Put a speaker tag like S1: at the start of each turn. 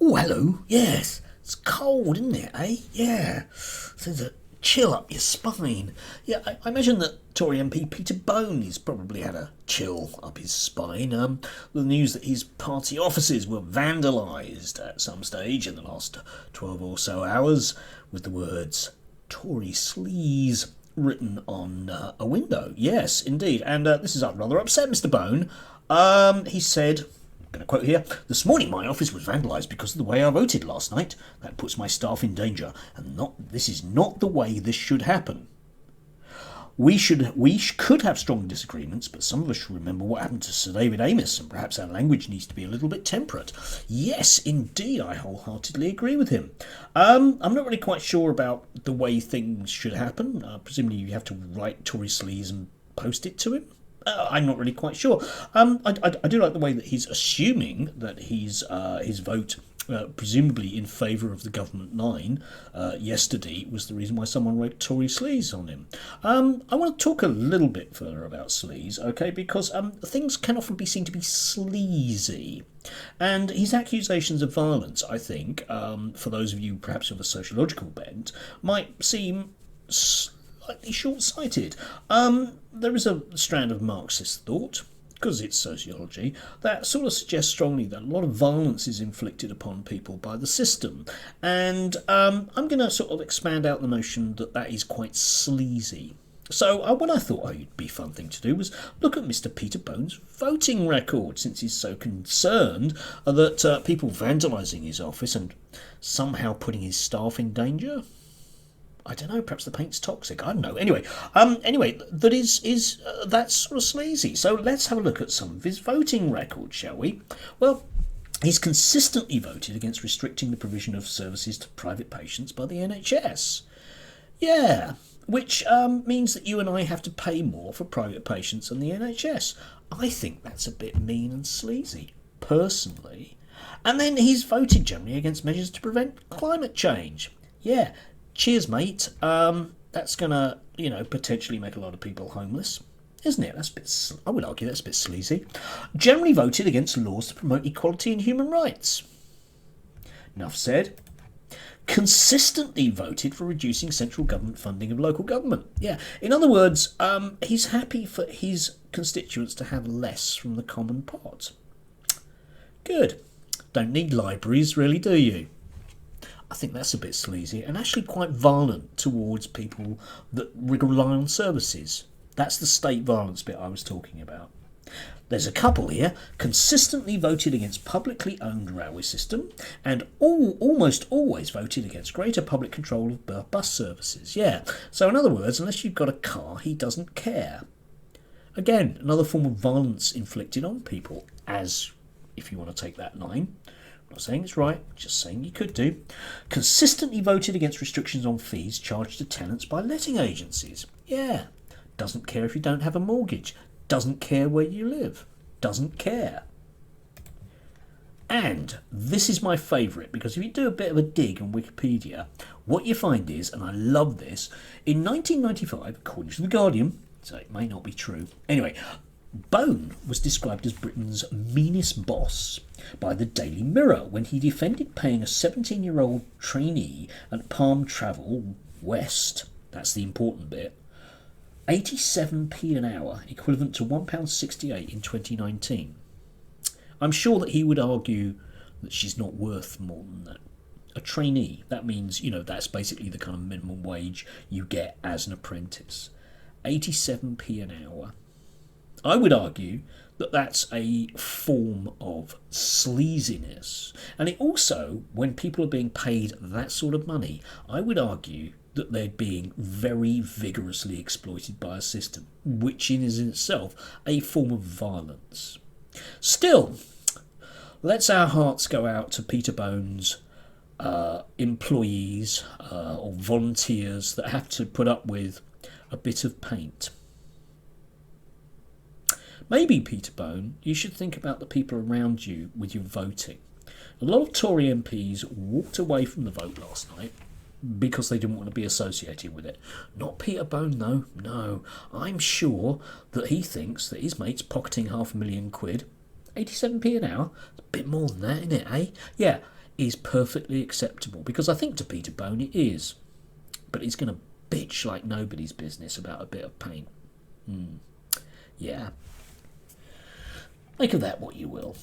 S1: Oh, hello. Yes. It's cold, isn't it, eh? Yeah. Sends a chill up your spine. Yeah, I imagine that Tory MP Peter Bone has probably had a chill up his spine. The news that his party offices were vandalised at some stage in the last 12 or so hours with the words Tory sleaze written on a window. Yes, indeed. And this has rather upset Mr. Bone. He said, I'm going to quote here, "This morning my office was vandalised because of the way I voted last night. That puts my staff in danger, and this is not the way this should happen. We could have strong disagreements, but some of us should remember what happened to Sir David Amess, and perhaps our language needs to be a little bit temperate." Yes, indeed, I wholeheartedly agree with him. I'm not really quite sure about the way things should happen. Presumably you have to write Tory sleaze and post it to him. I'm not really quite sure. I do like the way that he's assuming that his vote, presumably in favour of the government line, yesterday was the reason why someone wrote Tory sleaze on him. I want to talk a little bit further about sleaze, okay, because things can often be seen to be sleazy. And his accusations of violence, I think, for those of you perhaps with a sociological bent, might seem slightly short-sighted. There is a strand of Marxist thought, because it's sociology, that sort of suggests strongly that a lot of violence is inflicted upon people by the system. And I'm going to sort of expand out the notion that that is quite sleazy. So what I thought would be a fun thing to do was look at Mr. Peter Bone's voting record, since he's so concerned that people vandalising his office and somehow putting his staff in danger. I don't know, perhaps the paint's toxic, I don't know. Anyway, that's sort of sleazy. So let's have a look at some of his voting record, shall we? Well, he's consistently voted against restricting the provision of services to private patients by the NHS. Yeah, which means that you and I have to pay more for private patients than the NHS. I think that's a bit mean and sleazy, personally. And then he's voted generally against measures to prevent climate change. Yeah. Cheers, mate. That's going to, potentially make a lot of people homeless, isn't it? I would argue that's a bit sleazy. Generally voted against laws to promote equality and human rights. Enough said. Consistently voted for reducing central government funding of local government. Yeah. In other words, he's happy for his constituents to have less from the common pot. Good. Don't need libraries, really, do you? I think that's a bit sleazy and actually quite violent towards people that rely on services. That's the state violence bit I was talking about. There's a couple here. Consistently voted against publicly owned railway system and almost always voted against greater public control of bus services. Yeah, so in other words, unless you've got a car, he doesn't care. Again, another form of violence inflicted on people, as if you want to take that line. I'm not saying it's right, just saying you could do. Consistently voted against restrictions on fees charged to tenants by letting agencies. Yeah. Doesn't care if you don't have a mortgage. Doesn't care where you live. Doesn't care. And this is my favourite, because if you do a bit of a dig on Wikipedia, what you find is, and I love this, in 1995, according to The Guardian, so it may not be true, anyway, Bone was described as Britain's meanest boss by the Daily Mirror when he defended paying a 17-year-old trainee at Palm Travel West, that's the important bit, 87p an hour, equivalent to £1.68 in 2019. I'm sure that he would argue that she's not worth more than that. A trainee, that means, that's basically the kind of minimum wage you get as an apprentice. 87p an hour. I would argue that that's a form of sleaziness. And it also, when people are being paid that sort of money, I would argue that they're being very vigorously exploited by a system, which is in itself a form of violence. Still, let's our hearts go out to Peter Bone's employees or volunteers that have to put up with a bit of paint. Maybe, Peter Bone, you should think about the people around you with your voting. A lot of Tory MPs walked away from the vote last night because they didn't want to be associated with it. Not Peter Bone, though. No, I'm sure that he thinks that his mate's pocketing £500,000, 87p an hour. It's a bit more than that, isn't it, eh? Yeah, is perfectly acceptable, because I think to Peter Bone it is. But he's going to bitch like nobody's business about a bit of paint. Yeah. Make of that what you will.